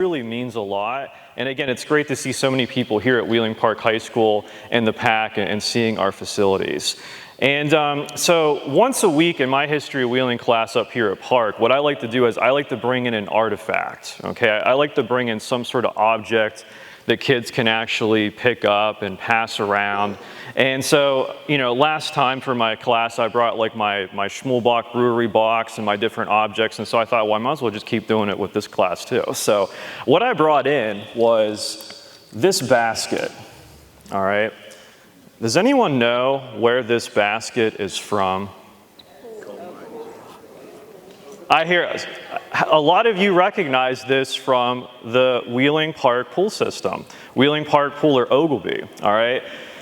really means a lot. And again, it's great to see so many people here at Wheeling Park High School and the PAC and seeing our facilities. And so once a week in my history of Wheeling class up here at Park, what I like to do is I like to bring in an artifact, okay? I like to bring in some sort of object that kids can actually pick up and pass around. And so, last time for my class, I brought like my Schmulbach brewery box and my different objects. And so I thought, well, I might as well just keep doing it with this class too. So what I brought in was this basket, all right? Does anyone know where this basket is from? I hear a lot of you recognize this from the Wheeling Park pool system, Wheeling Park Pool or Ogilvy, all right?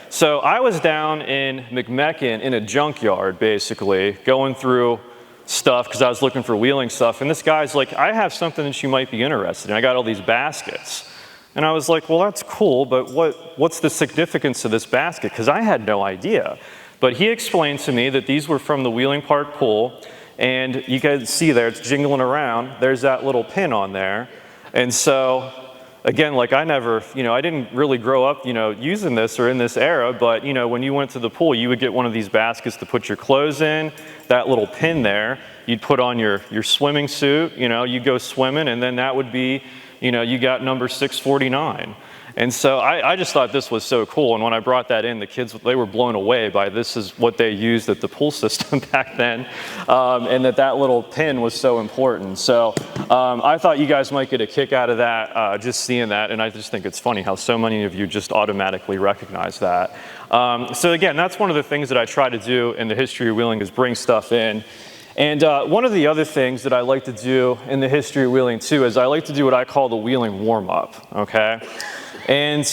So I was down in McMecken in a junkyard, basically, going through stuff because I was looking for Wheeling stuff, and this guy's like, I have something that you might be interested in. I got all these baskets. And I was like, well, that's cool, but what's the significance of this basket? Because I had no idea. But he explained to me that these were from the Wheeling Park pool. And you guys see there, it's jingling around. There's that little pin on there. And so, again, like I didn't really grow up, using this or in this era, but, when you went to the pool, you would get one of these baskets to put your clothes in, that little pin there. You'd put on your swimming suit, you go swimming, and then that would be, you got number 649. And so I just thought this was so cool. And when I brought that in, the kids, they were blown away by this is what they used at the pool system back then. And that little pin was so important. So I thought you guys might get a kick out of that, just seeing that. And I just think it's funny how so many of you just automatically recognize that. So again, that's one of the things that I try to do in the history of Wheeling is bring stuff in. And one of the other things that I like to do in the history of Wheeling too is I like to do what I call the Wheeling warm-up, okay? And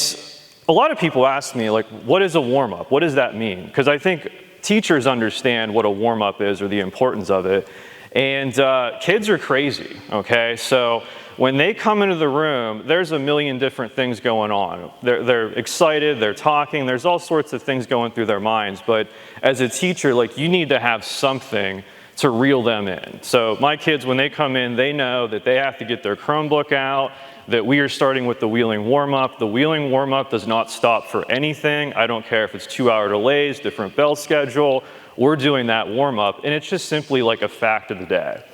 a lot of people ask me, like, what is a warm-up? What does that mean? Because I think teachers understand what a warm-up is or the importance of it. And kids are crazy, okay? So when they come into the room, there's a million different things going on. They're excited, they're talking, there's all sorts of things going through their minds. But as a teacher, like, you need to have something to reel them in. So my kids, when they come in, they know that they have to get their Chromebook out, that we are starting with the Wheeling warm-up. The Wheeling warm-up does not stop for anything. I don't care if it's 2-hour delays, different bell schedule, we're doing that warm-up, and it's just simply like a fact of the day.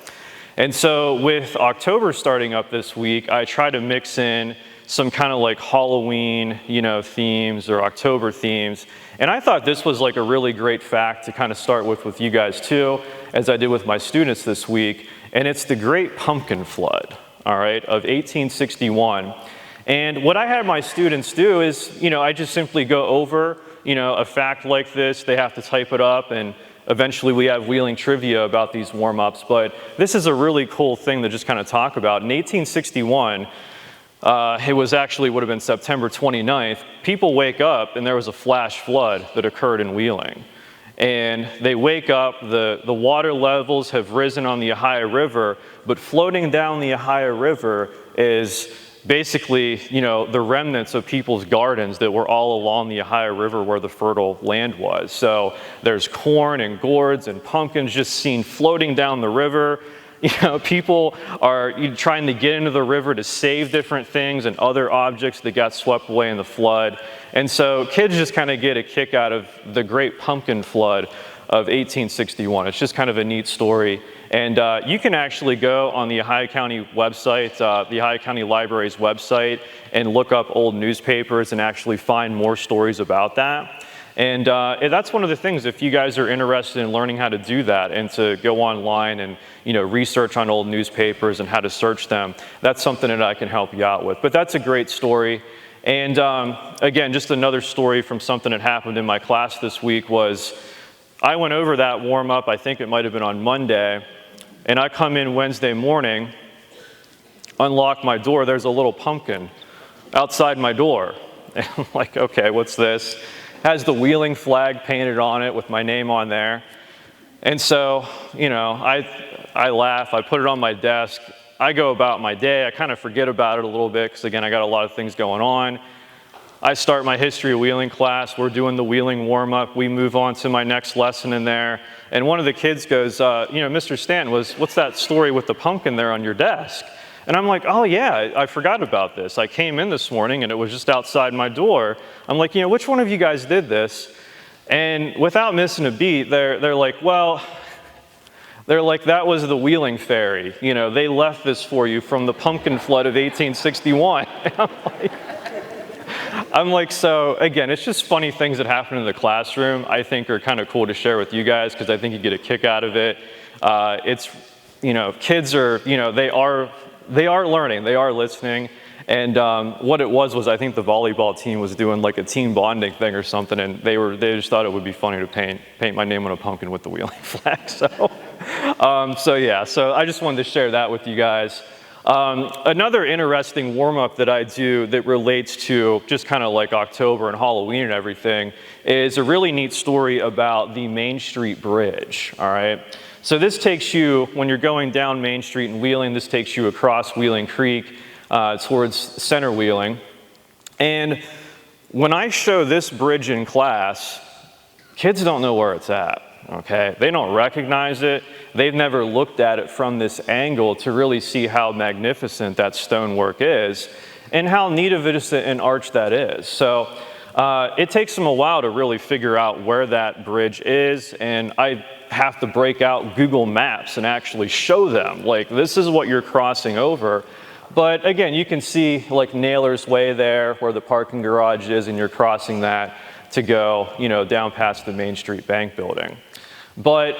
And so with October starting up this week, I try to mix in some kind of like Halloween, themes or October themes. And I thought this was like a really great fact to kind of start with you guys too, as I did with my students this week. And it's the Great Pumpkin Flood, all right, of 1861. And what I had my students do is, I just simply go over, a fact like this. They have to type it up, and eventually we have Wheeling trivia about these warm-ups. But this is a really cool thing to just kind of talk about. In 1861, it was actually would have been September 29th, people wake up and there was a flash flood that occurred in Wheeling. And they wake up, the water levels have risen on the Ohio River, but floating down the Ohio River is basically, the remnants of people's gardens that were all along the Ohio River where the fertile land was. So there's corn and gourds and pumpkins just seen floating down the river. People are trying to get into the river to save different things and other objects that got swept away in the flood. And so kids just kind of get a kick out of the Great Pumpkin Flood of 1861. It's just kind of a neat story. And you can actually go on the Ohio County website, the Ohio County Library's website, and look up old newspapers and actually find more stories about that. And that's one of the things, if you guys are interested in learning how to do that and to go online and research on old newspapers and how to search them, that's something that I can help you out with. But that's a great story. And again, just another story from something that happened in my class this week was I went over that warm-up, I think it might have been on Monday, and I come in Wednesday morning, unlock my door, there's a little pumpkin outside my door. And I'm like, okay, what's this? Has the Wheeling flag painted on it with my name on there. And so, I laugh, I put it on my desk, I go about my day, I kind of forget about it a little bit because again, I got a lot of things going on. I start my history of Wheeling class, we're doing the Wheeling warm-up, we move on to my next lesson in there, and one of the kids goes, Mr. Stanton, what's that story with the pumpkin there on your desk? And I'm like, oh yeah, I forgot about this. I came in this morning and it was just outside my door. I'm like, which one of you guys did this? And without missing a beat, they're like, well, that was the Wheeling Ferry. They left this for you from the pumpkin flood of 1861. I'm like, so again, it's just funny things that happen in the classroom I think are kind of cool to share with you guys because I think you get a kick out of it. Kids are, they are learning, they are listening. And what it was I think the volleyball team was doing like a team bonding thing or something, and they just thought it would be funny to paint my name on a pumpkin with the Wheeling flag. So I just wanted to share that with you guys. Another interesting warm-up that I do that relates to just kind of like October and Halloween and everything is a really neat story about the Main Street Bridge, all right? So this takes you, when you're going down Main Street in Wheeling, this takes you across Wheeling Creek towards Center Wheeling. And when I show this bridge in class, kids don't know where it's at. Okay, they don't recognize it. They've never looked at it from this angle to really see how magnificent that stonework is and how neat of an arch that is. So it takes them a while to really figure out where that bridge is, and I have to break out Google Maps and actually show them, like, this is what you're crossing over. But again, you can see like Naylor's Way there where the parking garage is, and you're crossing that to go, down past the Main Street Bank building. But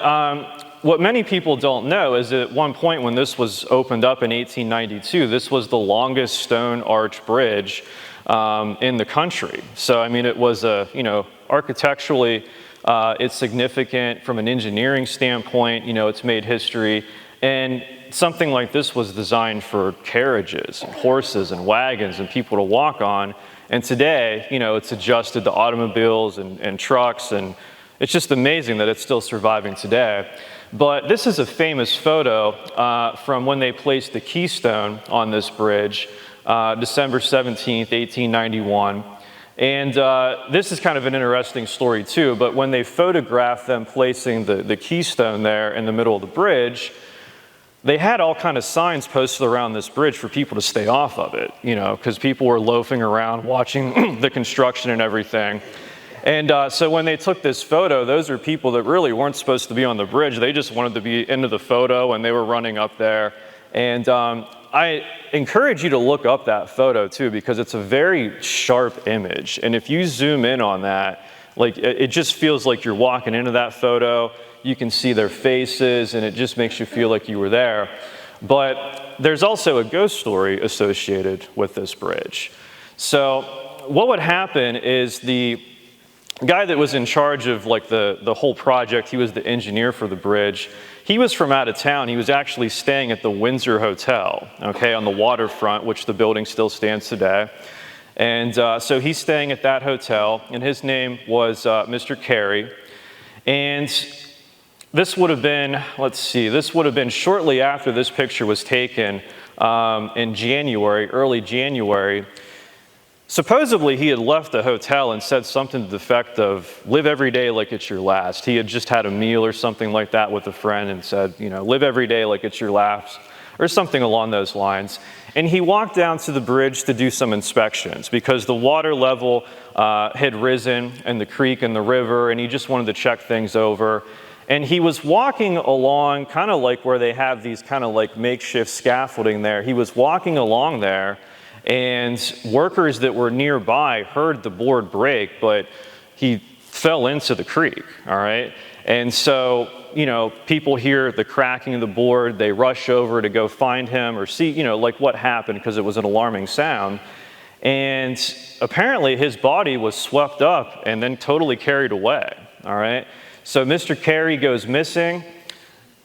what many people don't know is that at one point when this was opened up in 1892, this was the longest stone arch bridge in the country. So, I mean, it was architecturally, it's significant from an engineering standpoint, it's made history. And something like this was designed for carriages, and horses, and wagons, and people to walk on. And today, it's adjusted to automobiles and trucks, and it's just amazing that it's still surviving today. But this is a famous photo from when they placed the keystone on this bridge, December 17th, 1891. And this is kind of an interesting story too, but when they photographed them placing the keystone there in the middle of the bridge, they had all kind of signs posted around this bridge for people to stay off of it, because people were loafing around watching the construction and everything. And so when they took this photo, those are people that really weren't supposed to be on the bridge. They just wanted to be into the photo, and they were running up there. And I encourage you to look up that photo too, because it's a very sharp image. And if you zoom in on that, like, it just feels like you're walking into that photo. You can see their faces, and it just makes you feel like you were there. But there's also a ghost story associated with this bridge. So what would happen is the guy that was in charge of like the whole project, he was the engineer for the bridge. He was from out of town. He was actually staying at the Windsor Hotel, okay, on the waterfront, which the building still stands today. And so he's staying at that hotel, and his name was Mr. Carey. And this would have been, this would have been shortly after this picture was taken in January, early January. Supposedly, he had left the hotel and said something to the effect of, live every day like it's your last. He had just had a meal or something like that with a friend and said, live every day like it's your last, or something along those lines. And he walked down to the bridge to do some inspections because the water level had risen in the creek and the river, and he just wanted to check things over. And he was walking along kind of like where they have these kind of like makeshift scaffolding there. He was walking along there, and workers that were nearby heard the board break, but he fell into the creek, all right? And so, people hear the cracking of the board, they rush over to go find him or see, like what happened, because it was an alarming sound. And apparently his body was swept up and then totally carried away, all right? So Mr. Carey goes missing.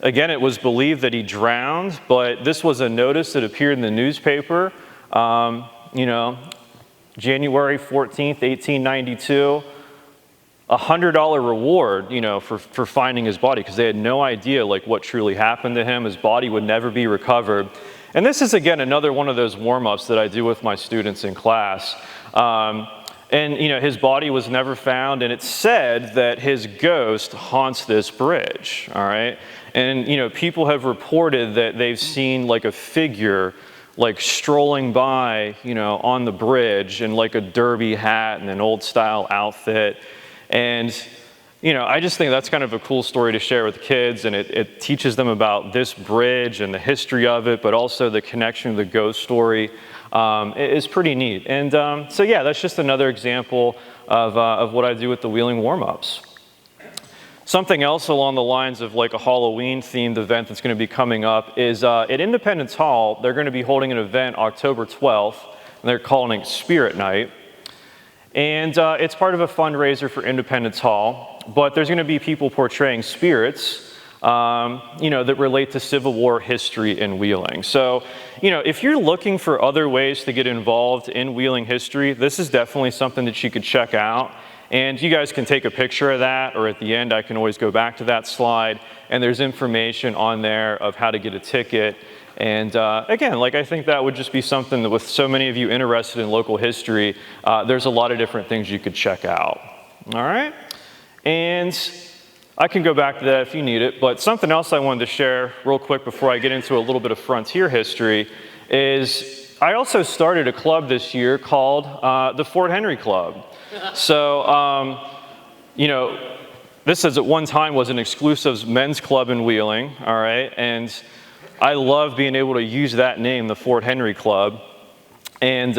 Again, it was believed that he drowned, but this was a notice that appeared in the newspaper. January 14th, 1892, $100 reward, for finding his body, because they had no idea like what truly happened to him. His body would never be recovered. And this is, again, another one of those warm-ups that I do with my students in class. His body was never found, and it's said that his ghost haunts this bridge, all right? And, people have reported that they've seen like a figure like strolling by, you know, on the bridge in like a derby hat and an old style outfit. And, you know, I just think that's kind of a cool story to share with kids, and it teaches them about this bridge and the history of it, but also the connection to the ghost story. Is pretty neat. And so yeah, that's just another example of what I do with the wheeling warm-ups. Something else along the lines of like a Halloween themed event that's going to be coming up is at Independence Hall, they're going to be holding an event October 12th, and they're calling it Spirit Night. And it's part of a fundraiser for Independence Hall, but there's going to be people portraying spirits, you know, that relate to Civil War history in Wheeling. So, you know, if you're looking for other ways to get involved in Wheeling history, this is definitely something that you could check out. And you guys can take a picture of that, or at the end, I can always go back to that slide, and there's information on there of how to get a ticket. And again, like I think that would just be something that with so many of you interested in local history, there's a lot of different things you could check out. All right? And I can go back to that if you need it, but something else I wanted to share real quick before I get into a little bit of frontier history is I also started a club this year called the Fort Henry Club. So, you know, this at one time was an exclusive men's club in Wheeling, all right? And I love being able to use that name, the Fort Henry Club. And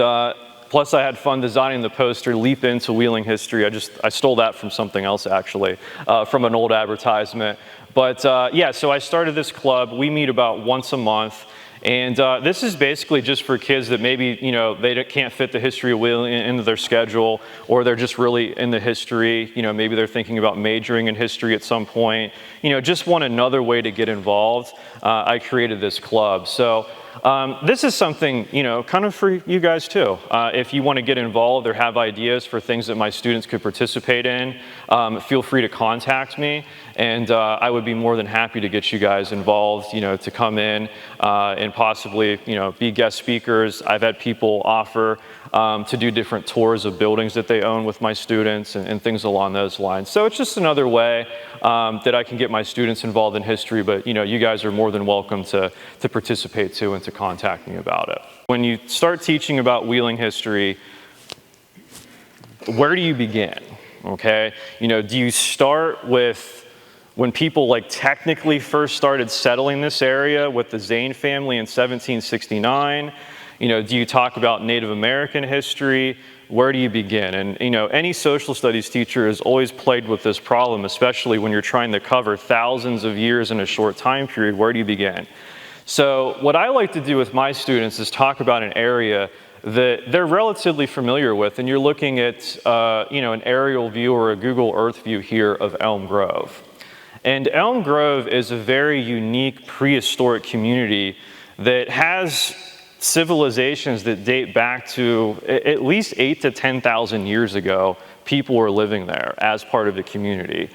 plus I had fun designing the poster, Leap Into Wheeling History. I stole that from something else actually, from an old advertisement. But yeah, so I started this club. We meet about once a month. And this is basically just for kids that maybe, you know, they can't fit the history of Wheeling into their schedule, or they're just really in the history, you know, maybe they're thinking about majoring in history at some point, you know, just want another way to get involved. I created this club. So this is something, you know, kind of for you guys too. If you want to get involved or have ideas for things that my students could participate in, feel free to contact me, and I would be more than happy to get you guys involved, you know, to come in and possibly, you know, be guest speakers. I've had people offer to do different tours of buildings that they own with my students and things along those lines. So it's just another way that I can get my students involved in history, but, you know, you guys are more than welcome to participate too and to contact me about it. When you start teaching about Wheeling history, where do you begin? Okay, you know, do you start with when people like technically first started settling this area with the Zane family in 1769? You know, do you talk about Native American history? Where do you begin? And, you know, any social studies teacher has always played with this problem, especially when you're trying to cover thousands of years in a short time period. Where do you begin? So what I like to do with my students is talk about an area that they're relatively familiar with, and you're looking at, you know, an aerial view or a Google Earth view here of Elm Grove. And Elm Grove is a very unique prehistoric community that has civilizations that date back to at least 8,000 to 10,000 years ago. People were living there as part of the community.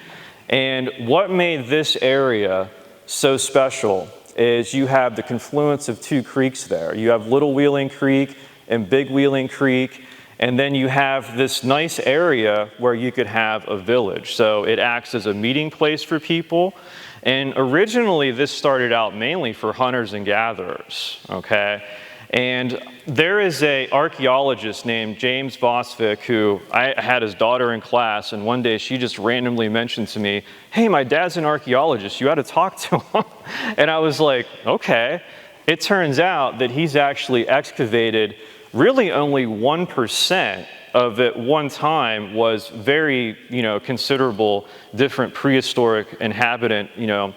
And what made this area so special is you have the confluence of two creeks there. You have Little Wheeling Creek and Big Wheeling Creek, and then you have this nice area where you could have a village. So it acts as a meeting place for people. And originally this started out mainly for hunters and gatherers, okay? And there is an archaeologist named James Vosvik who I had his daughter in class, and one day she just randomly mentioned to me, hey, my dad's an archaeologist, you ought to talk to him. And I was like, okay. It turns out that he's actually excavated really only 1% of at one time was very, you know, considerable different prehistoric inhabitant, you know,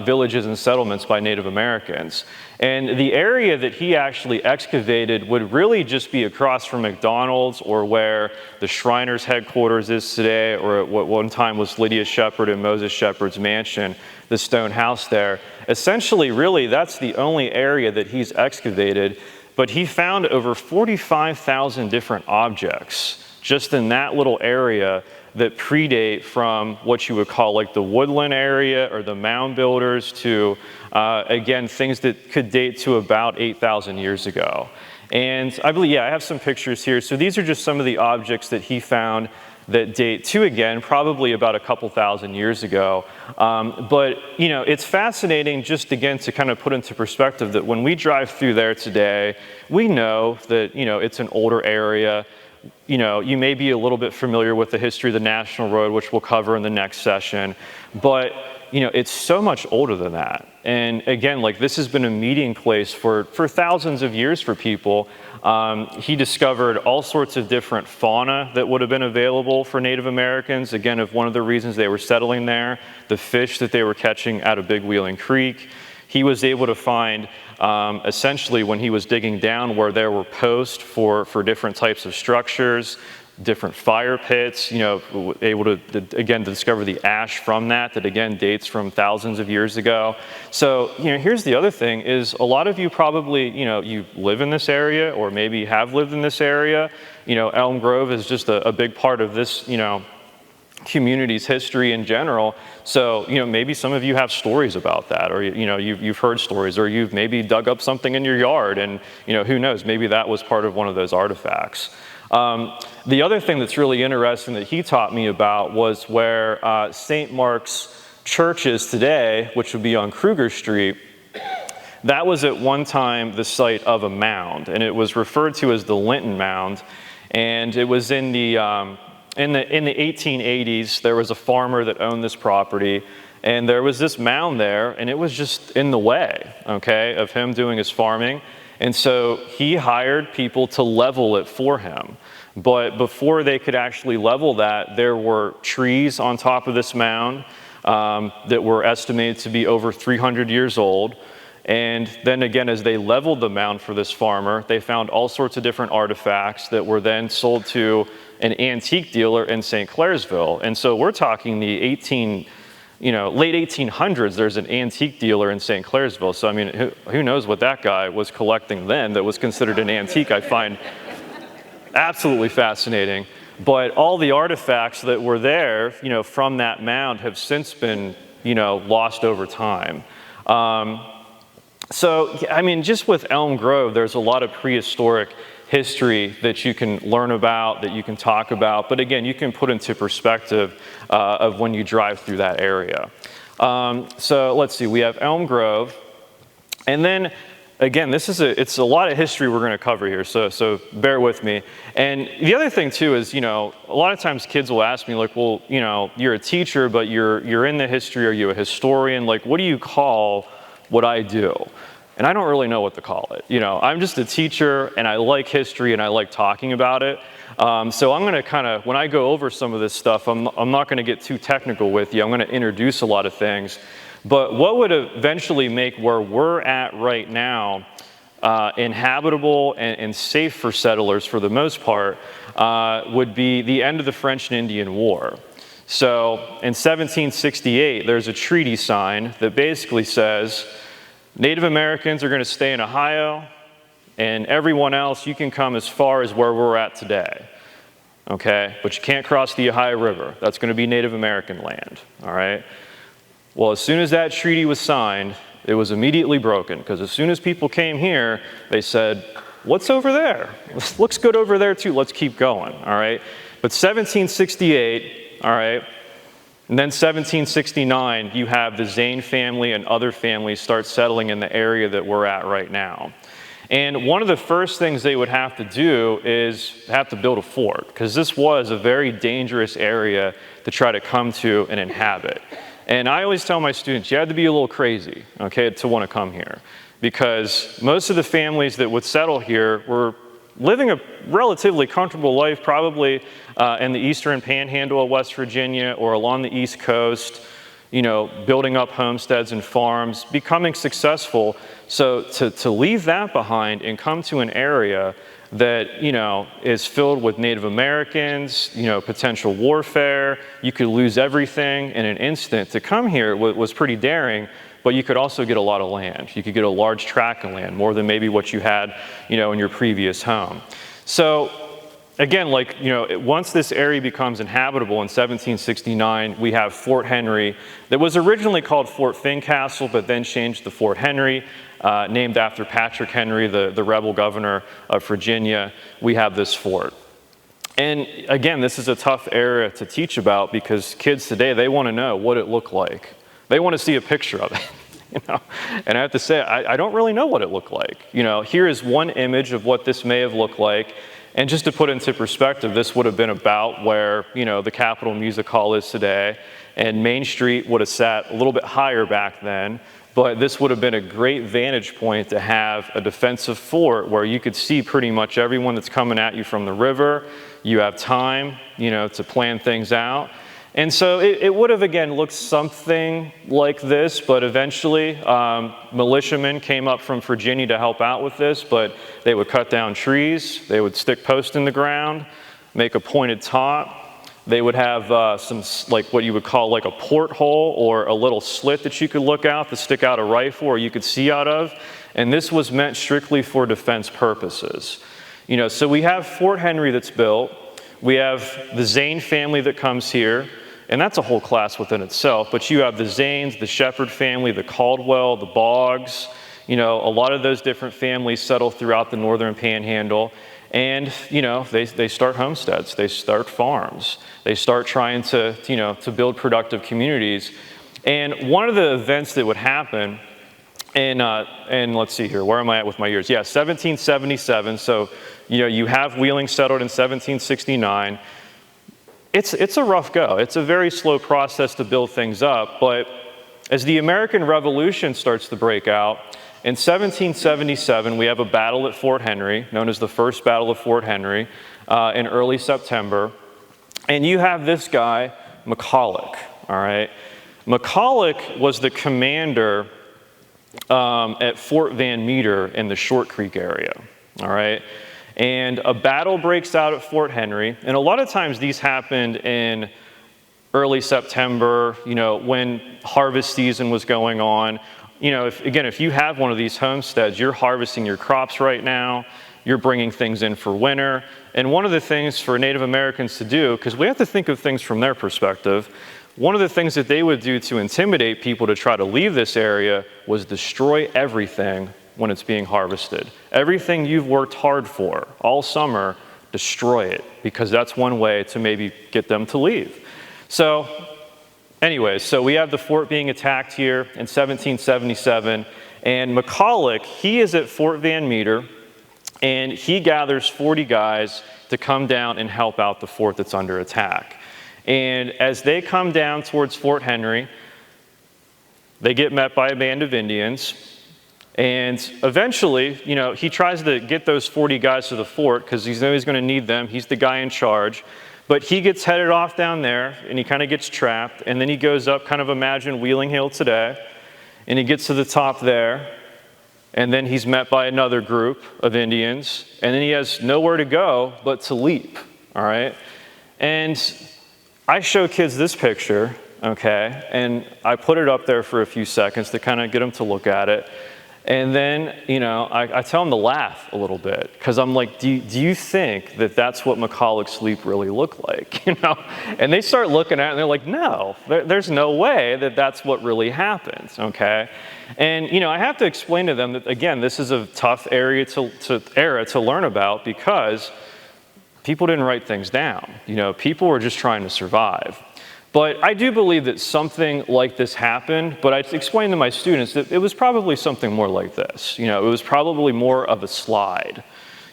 villages and settlements by Native Americans. And the area that he actually excavated would really just be across from McDonald's, or where the Shriners headquarters is today, or what one time was Lydia Shepherd and Moses Shepherd's mansion, the stone house there. Essentially, really, that's the only area that he's excavated. But he found over 45,000 different objects just in that little area that predate from what you would call like the woodland area or the mound builders to, again, things that could date to about 8,000 years ago. And I believe, yeah, I have some pictures here. So these are just some of the objects that he found that date to, again, probably about a couple thousand years ago. But, you know, it's fascinating just, again, to kind of put into perspective that when we drive through there today, we know that, you know, it's an older area. You know, you may be a little bit familiar with the history of the National Road, which we'll cover in the next session, but, you know, it's so much older than that. And again, like, this has been a meeting place for thousands of years for people. He discovered all sorts of different fauna that would have been available for Native Americans. Again, of one of the reasons they were settling there, the fish that they were catching out of Big Wheeling Creek. He was able to find, essentially, when he was digging down, where there were posts for different types of structures, different fire pits, you know, able to, again, discover the ash from that again dates from thousands of years ago. So, you know, here's the other thing is a lot of you probably, you know, you live in this area or maybe have lived in this area. You know, Elm Grove is just a big part of this, you know, community's history in general. So, you know, maybe some of you have stories about that, or, you know, you've heard stories, or you've maybe dug up something in your yard and, you know, who knows, maybe that was part of one of those artifacts. The other thing that's really interesting that he taught me about was where St. Mark's Church is today, which would be on Kruger Street. That was at one time the site of a mound, and it was referred to as the Linton Mound. And it was in the 1880s, there was a farmer that owned this property, and there was this mound there, and it was just in the way, okay, of him doing his farming. And so he hired people to level it for him. But before they could actually level that, there were trees on top of this mound that were estimated to be over 300 years old. And then again, as they leveled the mound for this farmer, they found all sorts of different artifacts that were then sold to an antique dealer in St. Clairsville. And so we're talking the late 1800s, there's an antique dealer in St. Clairsville. So I mean, who knows what that guy was collecting then that was considered an antique. I find absolutely fascinating. But all the artifacts that were there, you know, from that mound have since been, you know, lost over time. So, I mean, just with Elm Grove, there's a lot of prehistoric history that you can learn about, that you can talk about, but again, you can put into perspective of when you drive through that area. So let's see, we have Elm Grove, and then again, it's a lot of history we're going to cover here, so bear with me. And the other thing too is, you know, a lot of times kids will ask me like, well, you know, you're a teacher, but you're in the history, are you a historian? Like, what do you call what I do? And I don't really know what to call it. You know, I'm just a teacher, and I like history, and I like talking about it. So I'm going to kind of, when I go over some of this stuff, I'm not going to get too technical with you. I'm going to introduce a lot of things. But what would eventually make where we're at right now inhabitable and safe for settlers for the most part would be the end of the French and Indian War. So in 1768, there's a treaty signed that basically says Native Americans are going to stay in Ohio, and everyone else, you can come as far as where we're at today, okay? But you can't cross the Ohio River. That's going to be Native American land, all right? Well, as soon as that treaty was signed, it was immediately broken, because as soon as people came here, they said, what's over there? Looks good over there too, let's keep going, all right? But 1768, all right, and then 1769, you have the Zane family and other families start settling in the area that we're at right now. And one of the first things they would have to do is have to build a fort, because this was a very dangerous area to try to come to and inhabit. And I always tell my students, you had to be a little crazy, okay, to want to come here. Because most of the families that would settle here were living a relatively comfortable life, probably in the eastern panhandle of West Virginia or along the East Coast, you know, building up homesteads and farms, becoming successful. So to leave that behind and come to an area that, you know, is filled with Native Americans, you know, potential warfare, you could lose everything in an instant. To come here was pretty daring, but you could also get a lot of land. You could get a large tract of land, more than maybe what you had, you know, in your previous home. So again, like, you know, once this area becomes inhabitable in 1769, we have Fort Henry that was originally called Fort Fincastle, but then changed to Fort Henry, named after Patrick Henry, the rebel governor of Virginia. We have this fort. And again, this is a tough area to teach about because kids today, they want to know what it looked like. They want to see a picture of it. And I have to say, I don't really know what it looked like. Here is one image of what this may have looked like. And just to put it into perspective, this would have been about where, the Capitol Music Hall is today. And Main Street would have sat a little bit higher back then. But this would have been a great vantage point to have a defensive fort where you could see pretty much everyone that's coming at you from the river. You have time, to plan things out. And so it would have, again, looked something like this, but eventually militiamen came up from Virginia to help out with this, but they would cut down trees, they would stick posts in the ground, make a pointed top. They would have some, like what you would call like a porthole or a little slit that you could look out to stick out a rifle or you could see out of. And this was meant strictly for defense purposes. So we have Fort Henry that's built. We have the Zane family that comes here. And that's a whole class within itself. But you have the Zanes, the Shepherd family, the Caldwell, the Boggs. A lot of those different families settle throughout the northern panhandle. And, they start homesteads, they start farms, they start trying to build productive communities. And one of the events that would happen, and let's see here, where am I at with my years? Yeah, 1777, so, you have Wheeling settled in 1769. It's a rough go. It's a very slow process to build things up, but as the American Revolution starts to break out, in 1777, we have a battle at Fort Henry, known as the First Battle of Fort Henry, in early September. And you have this guy, McCulloch, all right? McCulloch was the commander at Fort Van Meter in the Short Creek area, all right? And a battle breaks out at Fort Henry. And a lot of times these happened in early September, when harvest season was going on. If you have one of these homesteads, you're harvesting your crops right now, you're bringing things in for winter. And one of the things for Native Americans to do, because we have to think of things from their perspective, one of the things that they would do to intimidate people to try to leave this area was destroy everything when it's being harvested. Everything you've worked hard for all summer, destroy it, because that's one way to maybe get them to leave. So anyways, so we have the fort being attacked here in 1777, and McCulloch, he is at Fort Van Meter, and he gathers 40 guys to come down and help out the fort that's under attack. And as they come down towards Fort Henry, they get met by a band of Indians, and eventually, he tries to get those 40 guys to the fort because he knows he's going to need them. He's the guy in charge. But he gets headed off down there, and he kind of gets trapped, and then he goes up, kind of imagine Wheeling Hill today, and he gets to the top there, and then he's met by another group of Indians, and then he has nowhere to go but to leap, all right? And I show kids this picture, okay, and I put it up there for a few seconds to kind of get them to look at it. And then, I tell them to laugh a little bit because I'm like, do you think that that's what McCulloch's leap really looked like? And they start looking at it and they're like, no, there's no way that that's what really happens, okay? And, I have to explain to them that, again, this is a tough era to learn about because people didn't write things down. People were just trying to survive. But I do believe that something like this happened, but I explained to my students that it was probably something more like this. It was probably more of a slide,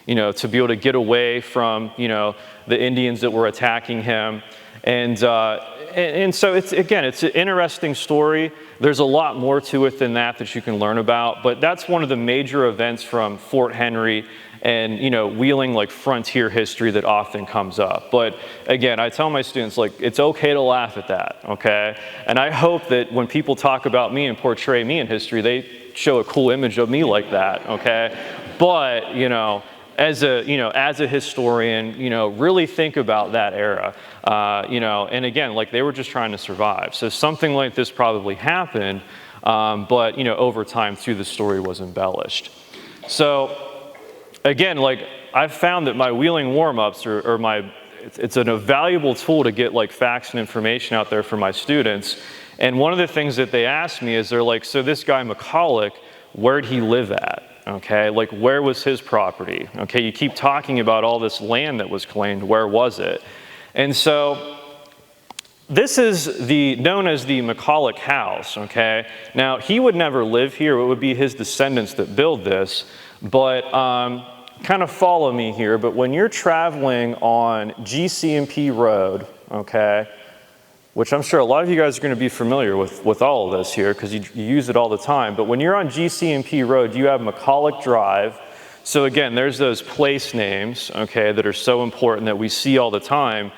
to be able to get away from, the Indians that were attacking him. And so it's an interesting story. There's a lot more to it than that you can learn about, but that's one of the major events from Fort Henry and Wheeling, like frontier history that often comes up. But again, I tell my students, like, it's okay to laugh at that, okay? And I hope that when people talk about me and portray me in history, they show a cool image of me like that, okay? But as a historian, really think about that era, and again, like, they were just trying to survive. So something like this probably happened, but over time through the story was embellished. So again, like, I've found that my Wheeling warm-ups it's a valuable tool to get like facts and information out there for my students. And one of the things that they ask me is they're like, so this guy McCulloch, where'd he live at? okay? Like, where was his property? Okay, you keep talking about all this land that was claimed, where was it? And so this is known as the McCulloch House, okay? Now, he would never live here. It would be his descendants that build this, but kind of follow me here. But when you're traveling on GC&P Road, okay, which I'm sure a lot of you guys are going to be familiar with all of this here because you use it all the time. But when you're on GC&P Road, you have McCulloch Drive. So again, there's those place names, okay, that are so important that we see all the time.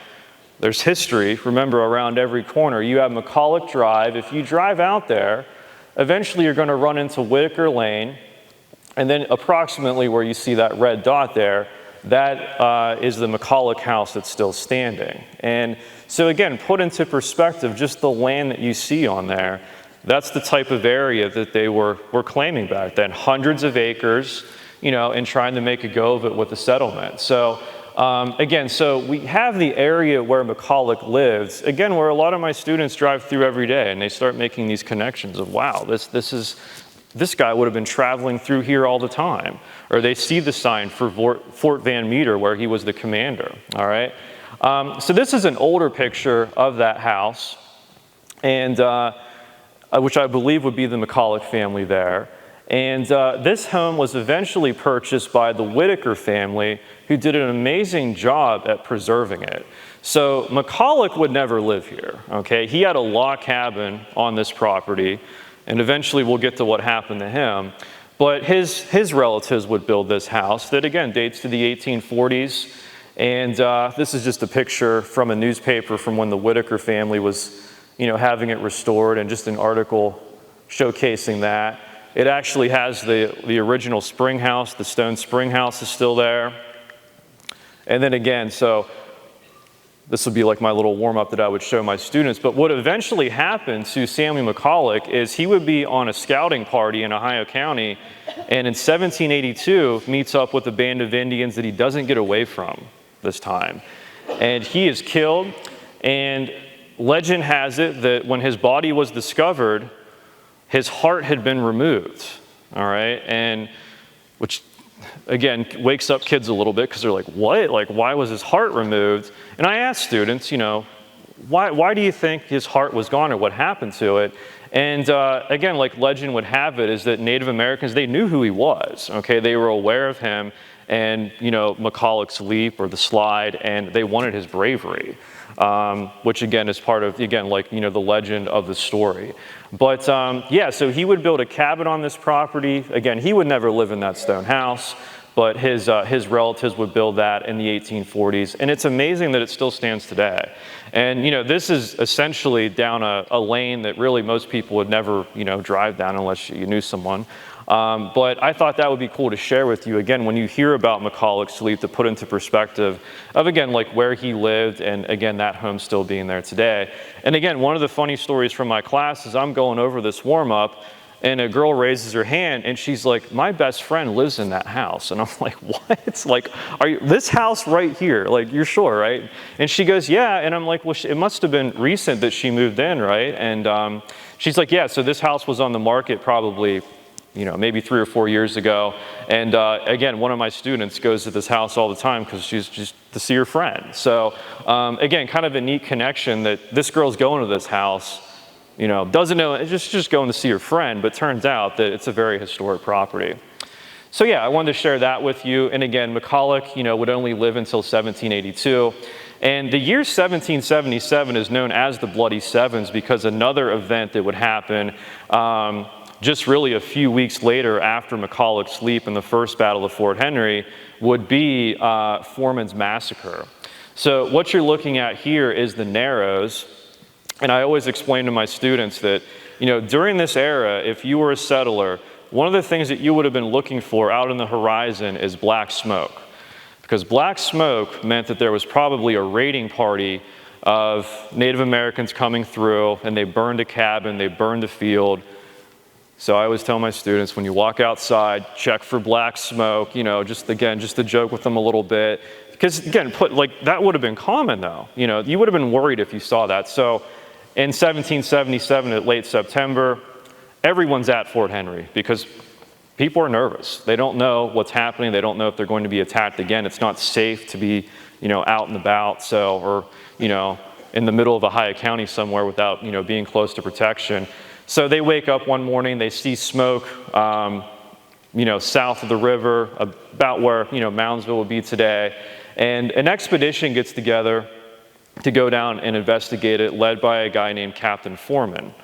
There's history, remember, around every corner. You have McCulloch Drive. If you drive out there, eventually you're going to run into Whitaker Lane, and then approximately where you see that red dot there, that is the McCulloch House that's still standing. And so again, put into perspective, just the land that you see on there, that's the type of area that they were claiming back then. Hundreds of acres, you know, and trying to make a go of it with the settlement. So again, so we have the area where McCulloch lives, again, where a lot of my students drive through every day, and they start making these connections of, wow, this guy would have been traveling through here all the time. Or they see the sign for Fort Van Meter where he was the commander, all right? So this is an older picture of that house, and which I believe would be the McCulloch family there. And this home was eventually purchased by the Whitaker family, who did an amazing job at preserving it. So McCulloch would never live here, okay? He had a log cabin on this property, and eventually we'll get to what happened to him. But his relatives would build this house that, again, dates to the 1840s. And this is just a picture from a newspaper from when the Whitaker family was, you know, having it restored, and just an article showcasing that. It actually has the original spring house. The stone spring house is still there. And then again, so this would be like my little warm-up that I would show my students. But what eventually happened to Samuel McCulloch is he would be on a scouting party in Ohio County, and in 1782 meets up with a band of Indians that he doesn't get away from this time. And he is killed, and legend has it that when his body was discovered, his heart had been removed, all right? And which, again, wakes up kids a little bit because they're like, what? Like, why was his heart removed? And I asked students, you know, why do you think his heart was gone, or what happened to it? And again, like legend would have it, is that Native Americans, they knew who he was, okay? They were aware of him and, you know, McCulloch's leap or the slide, and they wanted his bravery, which again is part of, again, like, you know, the legend of the story. But yeah, so he would build a cabin on this property. Again, he would never live in that stone house, but his relatives would build that in the 1840s. And it's amazing that it still stands today. And, you know, this is essentially down a lane that really most people would never, you know, drive down unless you knew someone. But I thought that would be cool to share with you, again, when you hear about McCulloch's leap, to put into perspective of, again, like where he lived, and again, that home still being there today. And again, one of the funny stories from my class is I'm going over this warm-up, and a girl raises her hand, and she's like, my best friend lives in that house. And I'm like, what? It's like, this house right here? Like, you're sure, right? And she goes, yeah. And I'm like, well, it must have been recent that she moved in, right? And she's like, yeah, so this house was on the market probably, you know, maybe 3 or 4 years ago. And again, one of my students goes to this house all the time because she's just to see her friend. So again, kind of a neat connection that this girl's going to this house, you know, doesn't know, just going to see her friend, but turns out that it's a very historic property. So yeah, I wanted to share that with you. And again, McCulloch, you know, would only live until 1782. And the year 1777 is known as the Bloody Sevens because another event that would happen just really a few weeks later after McCulloch's leap in the first Battle of Fort Henry would be Foreman's Massacre. So what you're looking at here is the Narrows. And I always explain to my students that, you know, during this era, if you were a settler, one of the things that you would have been looking for out on the horizon is black smoke. Because black smoke meant that there was probably a raiding party of Native Americans coming through, and they burned a cabin, they burned a field. So I always tell my students, when you walk outside, check for black smoke, you know, just to joke with them a little bit. Because again, that would have been common though. You know, you would have been worried if you saw that. So in 1777, at late September, everyone's at Fort Henry because people are nervous. They don't know what's happening. They don't know if they're going to be attacked again. It's not safe to be, out and about, or, in the middle of Ohio County somewhere without, being close to protection. So they wake up one morning, they see smoke, south of the river, about where, Moundsville would be today. And an expedition gets together to go down and investigate it, led by a guy named Captain Foreman.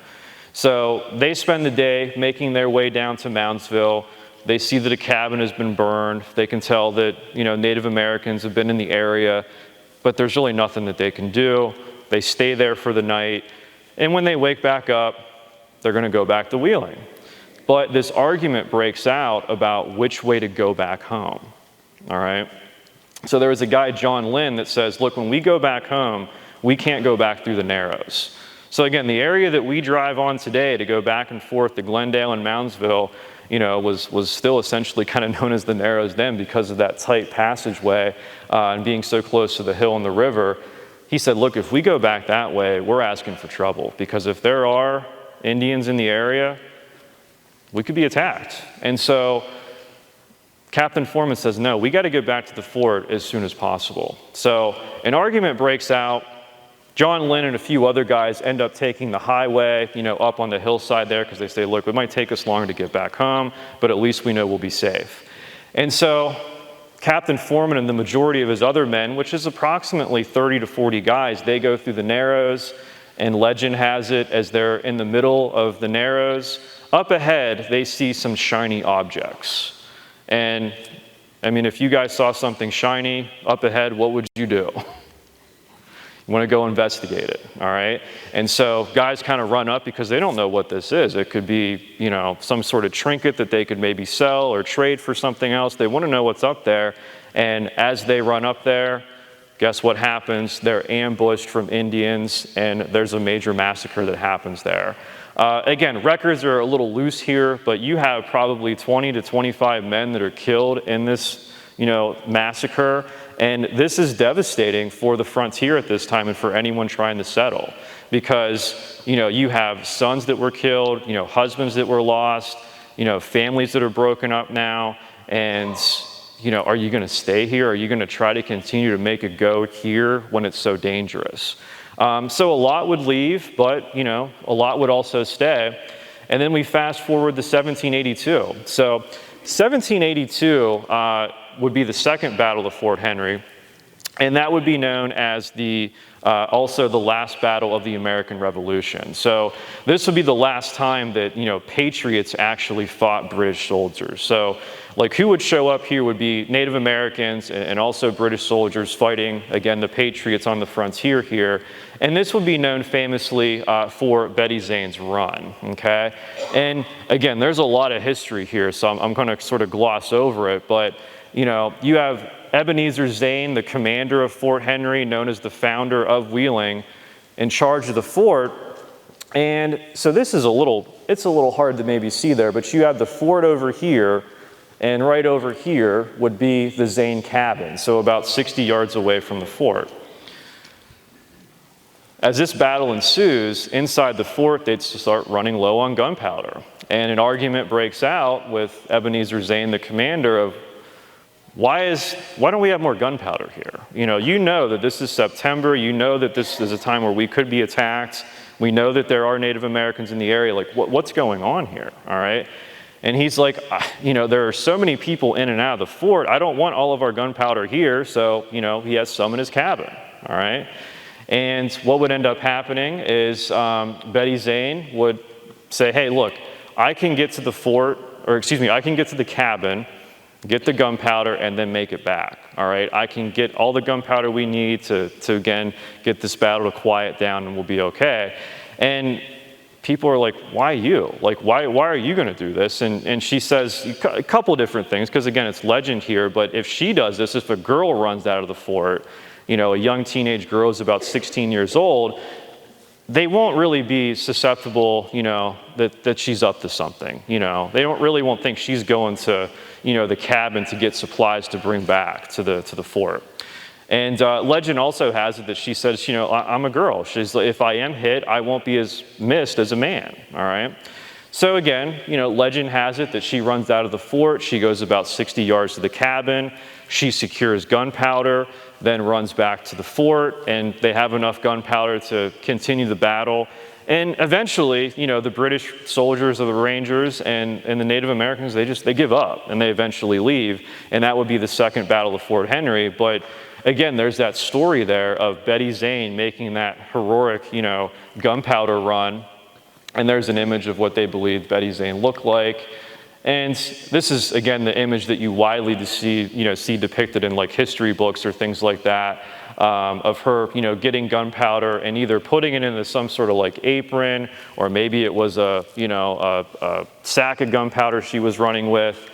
So they spend the day making their way down to Moundsville. They see that a cabin has been burned. They can tell that, Native Americans have been in the area, but there's really nothing that they can do. They stay there for the night. And when they wake back up, they're going to go back to Wheeling. But this argument breaks out about which way to go back home, all right? So there was a guy, John Lynn, that says, look, when we go back home, we can't go back through the Narrows. So again, the area that we drive on today to go back and forth to Glendale and Moundsville, was still essentially kind of known as the Narrows then because of that tight passageway and being so close to the hill and the river. He said, look, if we go back that way, we're asking for trouble, because if there are Indians in the area, we could be attacked. And so Captain Foreman says, no, we got to get back to the fort as soon as possible. So an argument breaks out. John Lynn and a few other guys end up taking the highway, up on the hillside there, because they say, look, it might take us longer to get back home, but at least we know we'll be safe. And so Captain Foreman and the majority of his other men, which is approximately 30 to 40 guys, they go through the Narrows, and legend has it, as they're in the middle of the Narrows, up ahead, they see some shiny objects. And I mean, if you guys saw something shiny up ahead, what would you do? You want to go investigate it, all right? And so guys kind of run up because they don't know what this is. It could be, some sort of trinket that they could maybe sell or trade for something else. They want to know what's up there. And as they run up there, guess what happens? They're ambushed from Indians, and there's a major massacre that happens there. Again, records are a little loose here, but you have probably 20 to 25 men that are killed in this, massacre. And this is devastating for the frontier at this time and for anyone trying to settle, because, you have sons that were killed, husbands that were lost, families that are broken up now. And, are you going to stay here? Are you going to try to continue to make a go here when it's so dangerous? So a lot would leave, but, a lot would also stay. And then we fast forward to 1782. So 1782 would be the second battle of Fort Henry, and that would be known as also the last battle of the American Revolution. So this would be the last time that, patriots actually fought British soldiers. So like who would show up here would be Native Americans and also British soldiers fighting, again, the patriots on the frontier here. And this would be known famously for Betty Zane's Run, okay? And again, there's a lot of history here, so I'm going to sort of gloss over it, but you have Ebenezer Zane, the commander of Fort Henry, known as the founder of Wheeling, in charge of the fort. And so this is it's a little hard to maybe see there, but you have the fort over here, and right over here would be the Zane cabin, so about 60 yards away from the fort. As this battle ensues, inside the fort, they'd start running low on gunpowder. And an argument breaks out with Ebenezer Zane, the commander, of why don't we have more gunpowder here? You know that this is September. You know that this is a time where we could be attacked. We know that there are Native Americans in the area. Like, what's going on here, all right? And he's like, there are so many people in and out of the fort. I don't want all of our gunpowder here. So, he has some in his cabin, all right? And what would end up happening is Betty Zane would say, hey, look, I can get to I can get to the cabin, get the gunpowder, and then make it back, all right? I can get all the gunpowder we need to again, get this battle to quiet down, and we'll be okay. And people are like, why you? Like, why are you going to do this? And she says a couple different things, because again, it's legend here, but if she does this, if a girl runs out of the fort, a young teenage girl is about 16 years old, they won't really be susceptible, that she's up to something. They won't think she's going to, the cabin to get supplies to bring back to the fort. And legend also has it that she says, I'm a girl. She's like, if I am hit, I won't be as missed as a man, all right? So again, legend has it that she runs out of the fort, she goes about 60 yards to the cabin, she secures gunpowder, then runs back to the fort, and they have enough gunpowder to continue the battle. And eventually, the British soldiers or the Rangers and the Native Americans, they give up and they eventually leave. And that would be the Second Battle of Fort Henry. But again, there's that story there of Betty Zane making that heroic, gunpowder run. And there's an image of what they believed Betty Zane looked like. And this is, again, the image that you widely see depicted in like history books or things like that, of her, getting gunpowder and either putting it into some sort of like apron, or maybe it was a sack of gunpowder she was running with,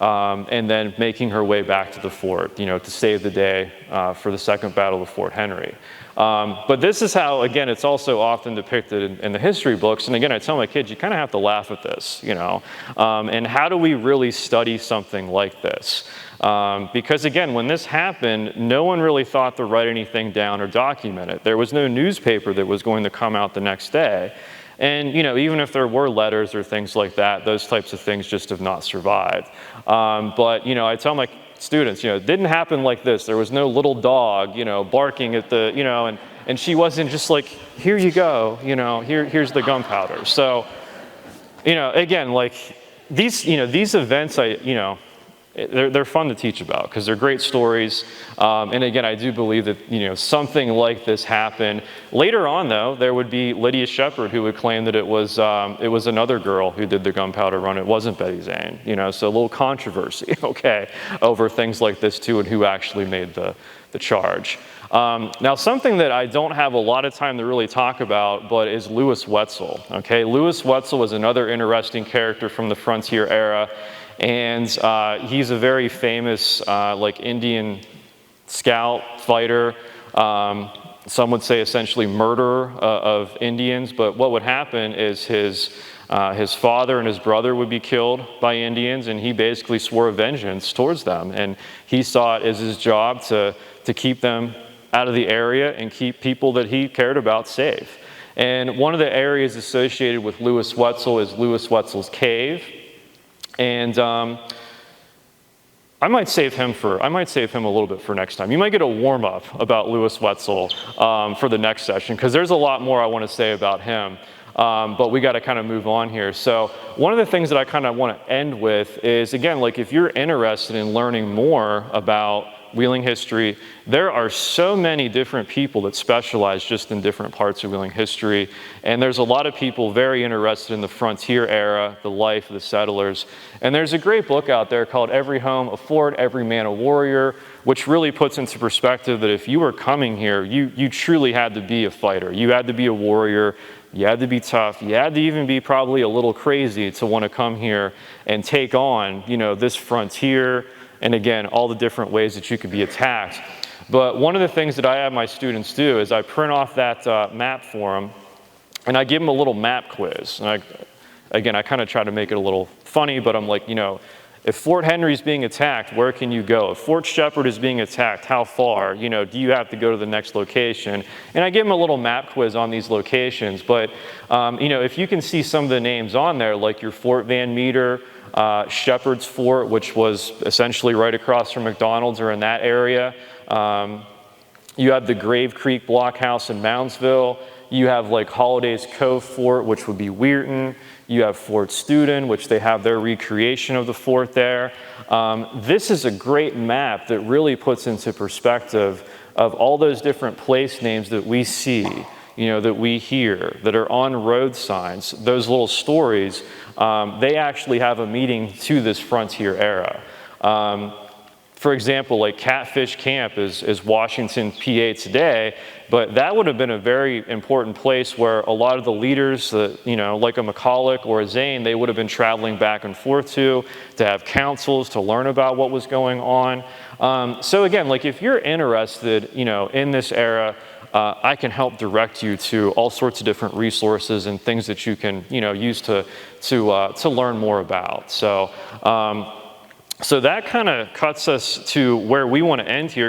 and then making her way back to the fort, to save the day for the Second Battle of Fort Henry. But this is how, again, it's also often depicted in the history books. And again, I tell my kids, you kind of have to laugh at this, and how do we really study something like this? Because again, when this happened, no one really thought to write anything down or document it. There was no newspaper that was going to come out the next day. And even if there were letters or things like that, those types of things just have not survived. But I tell my students, it didn't happen like this. There was no little dog, barking at the, and she wasn't just like, here you go, here's the gunpowder. So, again, like these events, they're fun to teach about because they're great stories. And again, I do believe that, something like this happened. Later on, though, there would be Lydia Shepherd who would claim that it was another girl who did the gunpowder run. It wasn't Betty Zane, so a little controversy, over things like this too, and who actually made the charge. Now, something that I don't have a lot of time to really talk about, but is Louis Wetzel, Louis Wetzel was another interesting character from the frontier era. And he's a very famous Indian scout fighter. Some would say essentially murderer of Indians. But what would happen is his father and his brother would be killed by Indians, and he basically swore vengeance towards them. And he saw it as his job to keep them out of the area and keep people that he cared about safe. And one of the areas associated with Louis Wetzel is Louis Wetzel's Cave. And I might save him a little bit for next time. You might get a warm-up about Louis Wetzel for the next session, because there's a lot more I want to say about him. But we got to kind of move on here. So one of the things that I kind of want to end with is, again, like if you're interested in learning more about Wheeling history, there are so many different people that specialize just in different parts of Wheeling history. And there's a lot of people very interested in the frontier era, the life of the settlers. And there's a great book out there called Every Home a Fort, Every Man a Warrior, which really puts into perspective that if you were coming here, you truly had to be a fighter. You had to be a warrior. You had to be tough. You had to even be probably a little crazy to want to come here and take on, this frontier, and again, all the different ways that you could be attacked. But one of the things that I have my students do is I print off that map for them, and I give them a little map quiz. And I kind of try to make it a little funny, but I'm like, if Fort Henry is being attacked, where can you go? If Fort Shepherd is being attacked, how far? Do you have to go to the next location? And I give them a little map quiz on these locations. But, if you can see some of the names on there, like your Fort Van Meter, Shepherd's Fort, which was essentially right across from McDonald's or in that area. You have the Grave Creek Blockhouse in Moundsville. You have like Holiday's Cove Fort, which would be Weirton. You have Fort Steuben, which they have their recreation of the fort there. This is a great map that really puts into perspective of all those different place names that we see, that we hear, that are on road signs. Those little stories, they actually have a meaning to this frontier era. For example, like Catfish Camp is Washington, PA today, but that would have been a very important place where a lot of the leaders, like a McCulloch or a Zane, they would have been traveling back and forth to have councils, to learn about what was going on. So again, like if you're interested, in this era, I can help direct you to all sorts of different resources and things that you can, use to learn more about. So that kind of cuts us to where we want to end here.